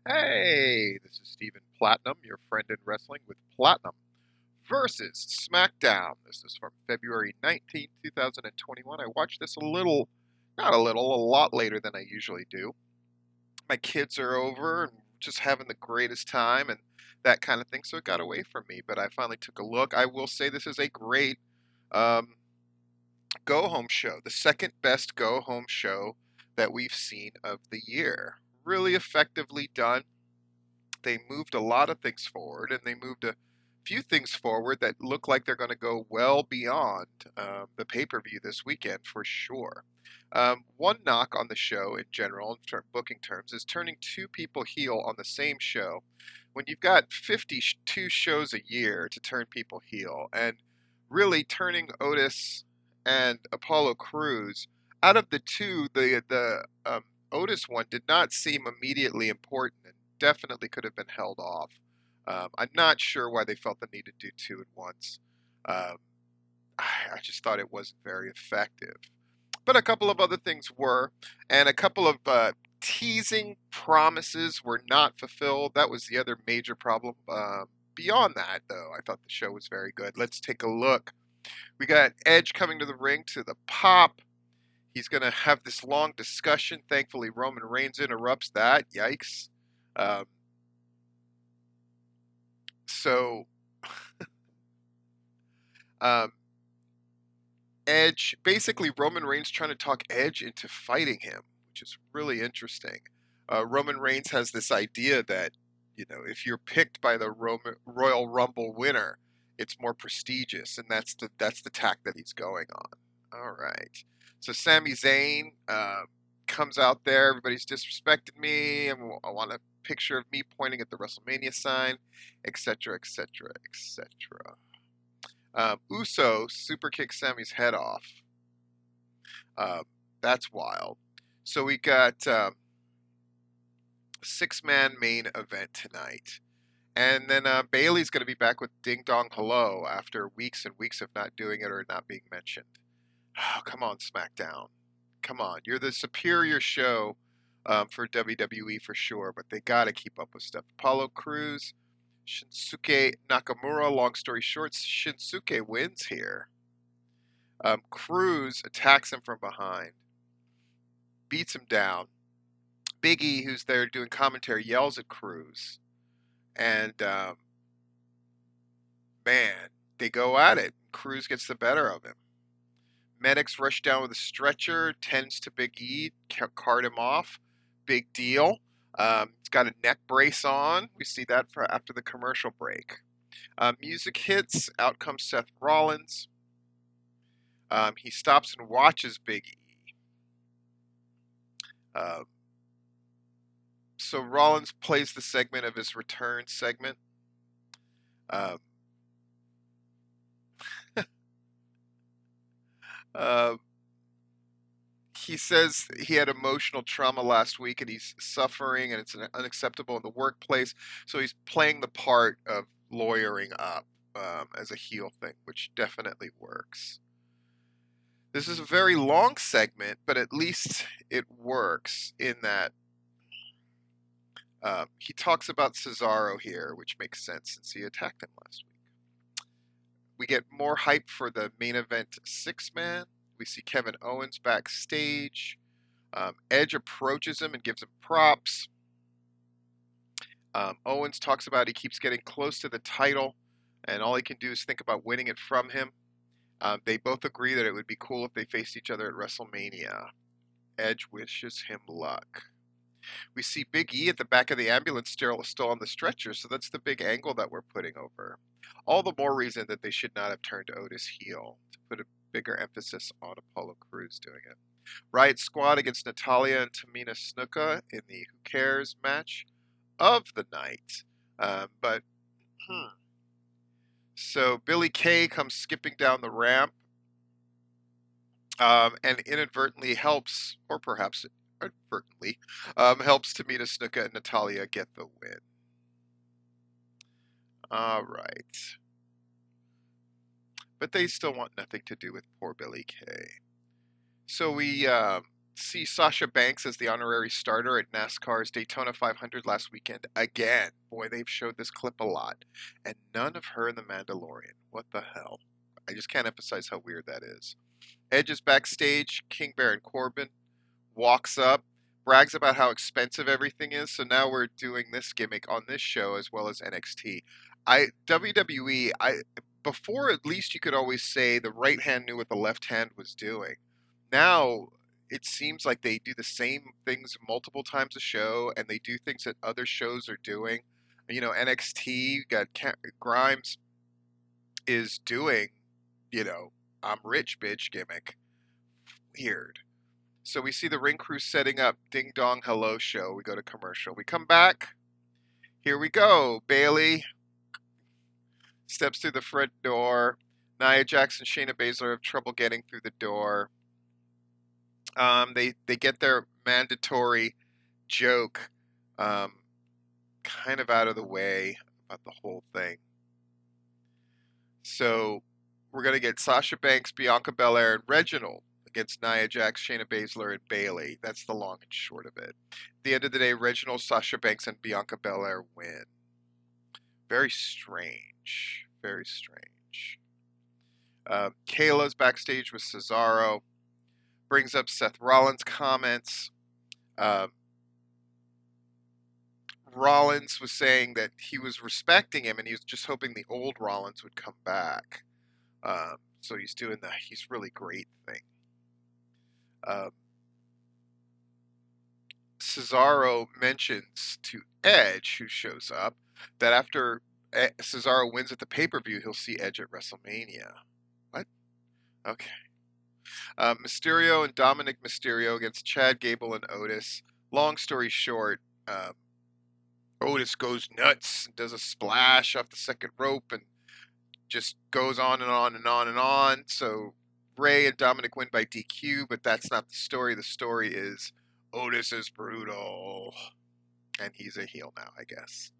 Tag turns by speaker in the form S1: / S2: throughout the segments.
S1: Hey, this is Stephen Platinum, your friend in wrestling with Platinum versus Smackdown. This is from February 19th, 2021. I watched this not a little, a lot later than I usually do. My kids are over and just having the greatest time and that kind of thing, so it got away from me, but I finally took a look. I will say this is a great um, go home show, the second best go home show that we've seen of the year. Really effectively done. They moved a lot of things forward, and they moved a few things forward that look like they're going to go well beyond the pay per view this weekend for sure. One knock on the show in general, in booking terms, is turning two people heel on the same show. When you've got 52 shows a year to turn people heel, and really turning Otis and Apollo Crews out of the two, the Otis one did not seem immediately important and definitely could have been held off. I'm not sure why they felt the need to do two at once. Um, I just thought it wasn't very effective. But a couple of other things were, and a couple of teasing promises were not fulfilled. That was the other major problem. Beyond that, though, I thought the show was very good. Let's take a look. We got Edge coming to the ring to the pop. He's going to have this long discussion. Thankfully, Roman Reigns interrupts that. Yikes. Um, so, um, Edge, basically, Roman Reigns trying to talk Edge into fighting him, which is really interesting. Roman Reigns has this idea that, if you're picked by the Royal Rumble winner, it's more prestigious, and that's the tack that he's going on. All right. So Sami Zayn comes out there. Everybody's disrespected me, and I want a picture of me pointing at the WrestleMania sign, etc., etc., etc. Uso super kicks Sami's head off. Um, that's wild. So we got six-man main event tonight. And then Bailey's going to be back with Ding Dong Hello after weeks and weeks of not doing it or not being mentioned. Oh, come on, SmackDown. Come on. You're the superior show for WWE for sure, but they got to keep up with stuff. Apollo Crews, Shinsuke Nakamura, long story short, Shinsuke wins here. Crews attacks him from behind, beats him down. Big E, who's there doing commentary, yells at Crews, and man, they go at it. Crews gets the better of him. Medics rush down with a stretcher, tends to Big E, cart him off. Big deal. He's got a neck brace on. We see that for after the commercial break. Music hits. Out comes Seth Rollins. He stops and watches Big E. So Rollins plays the segment of his return segment. Um, uh, he says he had emotional trauma last week and he's suffering and it's unacceptable in the workplace. So he's playing the part of lawyering up as a heel thing, which definitely works. This is a very long segment, but at least it works in that he talks about Cesaro here, which makes sense since he attacked him last week. We get more hype for the main event six-man. We see Kevin Owens backstage. Edge approaches him and gives him props. Owens talks about he keeps getting close to the title, and all he can do is think about winning it from him. They both agree that it would be cool if they faced each other at WrestleMania. Edge wishes him luck. We see Big E at the back of the ambulance still on the stretcher, so that's the big angle that we're putting over. All the more reason that they should not have turned Otis heel to put a bigger emphasis on Apollo Crews doing it. Riot Squad against Natalia and Tamina Snuka in the Who Cares match of the night. But so Billy Kay comes skipping down the ramp and inadvertently helps, or perhaps inadvertently, helps Tamina Snuka and Natalia get the win. All right. But they still want nothing to do with poor Billy Kay. So we see Sasha Banks as the honorary starter at NASCAR's Daytona 500 last weekend again. Boy, they've showed this clip a lot. And none of her in The Mandalorian. What the hell? I just can't emphasize how weird that is. Edge is backstage. King Baron Corbin walks up, brags about how expensive everything is. So now we're doing this gimmick on this show as well as NXT. WWE, before at least you could always say the right hand knew what the left hand was doing. Now it seems like they do the same things multiple times a show, and they do things that other shows are doing. You know, NXT got Grimes is doing, you know, I'm rich bitch gimmick. Weird. So we see the ring crew setting up Ding Dong Hello show. We go to commercial. We come back. Here we go. Bayley steps through the front door. Nia Jax and Shayna Baszler have trouble getting through the door. They get their mandatory joke kind of out of the way about the whole thing. So we're going to get Sasha Banks, Bianca Belair, and Reginald against Nia Jax, Shayna Baszler, and Bayley. That's the long and short of it. At the end of the day, Reginald, Sasha Banks, and Bianca Belair win. Very strange. Very strange. Kayla's backstage with Cesaro. Brings up Seth Rollins' comments. Rollins was saying that he was respecting him and he was just hoping the old Rollins would come back. So he's doing the he's really great thing. Cesaro mentions to Edge, who shows up, that after Cesaro wins at the pay-per-view, he'll see Edge at WrestleMania. What? Okay. Mysterio and Dominic Mysterio against Chad Gable and Otis. Long story short, Otis goes nuts and does a splash off the second rope and just goes on and on and on and on. So Ray and Dominic win by DQ, but that's not the story. The story is Otis is brutal. And he's a heel now, I guess.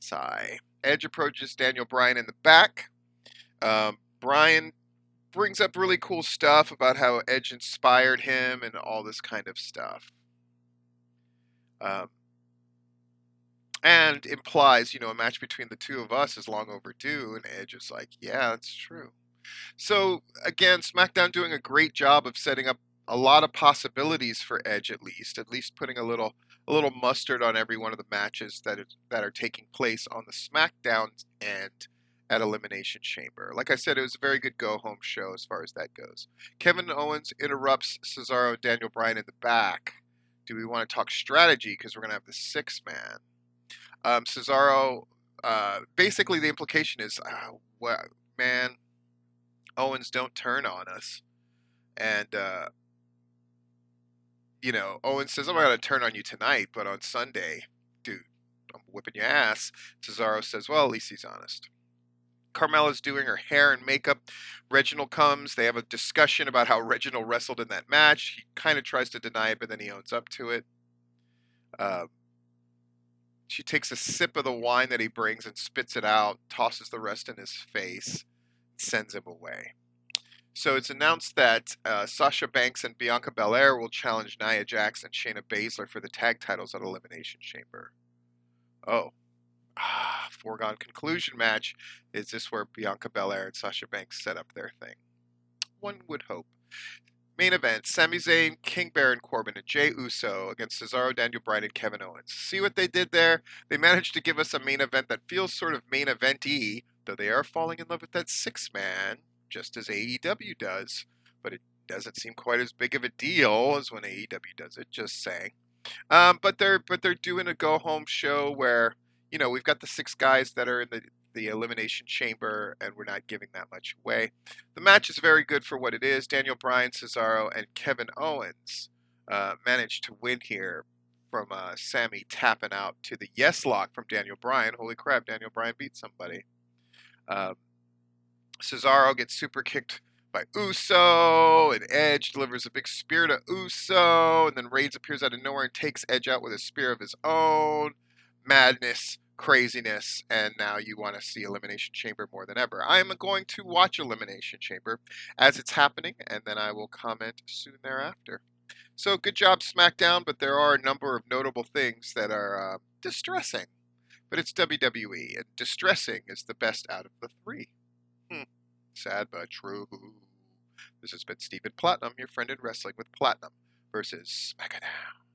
S1: Sigh. Edge approaches Daniel Bryan in the back. Bryan brings up really cool stuff about how Edge inspired him and all this kind of stuff. And implies, you know, a match between the two of us is long overdue. And Edge is like, yeah, that's true. So, again, SmackDown doing a great job of setting up a lot of possibilities for Edge, at least putting a little mustard on every one of the matches that are taking place on the SmackDown end at Elimination Chamber. Like I said, it was a very good go-home show as far as that goes. Kevin Owens interrupts Cesaro and Daniel Bryan in the back. Do we want to talk strategy? Because we're going to have the six-man. Cesaro, basically the implication is, well, man, Owens, don't turn on us. And, you know, Owens says, I'm not going to turn on you tonight, but on Sunday, dude, I'm whipping your ass. Cesaro says, well, at least he's honest. Carmella's doing her hair and makeup. Reginald comes. They have a discussion about how Reginald wrestled in that match. He kind of tries to deny it, but then he owns up to it. She takes a sip of the wine that he brings and spits it out, tosses the rest in his face, sends him away. So it's announced that Sasha Banks and Bianca Belair will challenge Nia Jax and Shayna Baszler for the tag titles at Elimination Chamber. Oh. Foregone conclusion match. Is this where Bianca Belair and Sasha Banks set up their thing? One would hope. Main event, Sami Zayn, King Baron Corbin, and Jey Uso against Cesaro, Daniel Bryan, and Kevin Owens. See what they did there? They managed to give us a main event that feels sort of main event-y, though they are falling in love with that six-man, just as AEW does. But it doesn't seem quite as big of a deal as when AEW does it, just saying. But they're doing a go-home show where, you know, we've got the six guys that are in the Elimination Chamber, and we're not giving that much away. The match is very good for what it is. Daniel Bryan, Cesaro, and Kevin Owens managed to win here from Sami tapping out to the yes lock from Daniel Bryan. Holy crap, Daniel Bryan beat somebody. Cesaro gets super kicked by Uso, and Edge delivers a big spear to Uso, and then Reigns appears out of nowhere and takes Edge out with a spear of his own. Madness, craziness, and now you want to see Elimination Chamber more than ever. I am going to watch Elimination Chamber as it's happening, and then I will comment soon thereafter. So good job, SmackDown, but there are a number of notable things that are distressing. But it's WWE, and distressing is the best out of the three. Hmm. Sad but true. This has been Stephen Platinum, your friend in wrestling with Platinum versus Smackdown.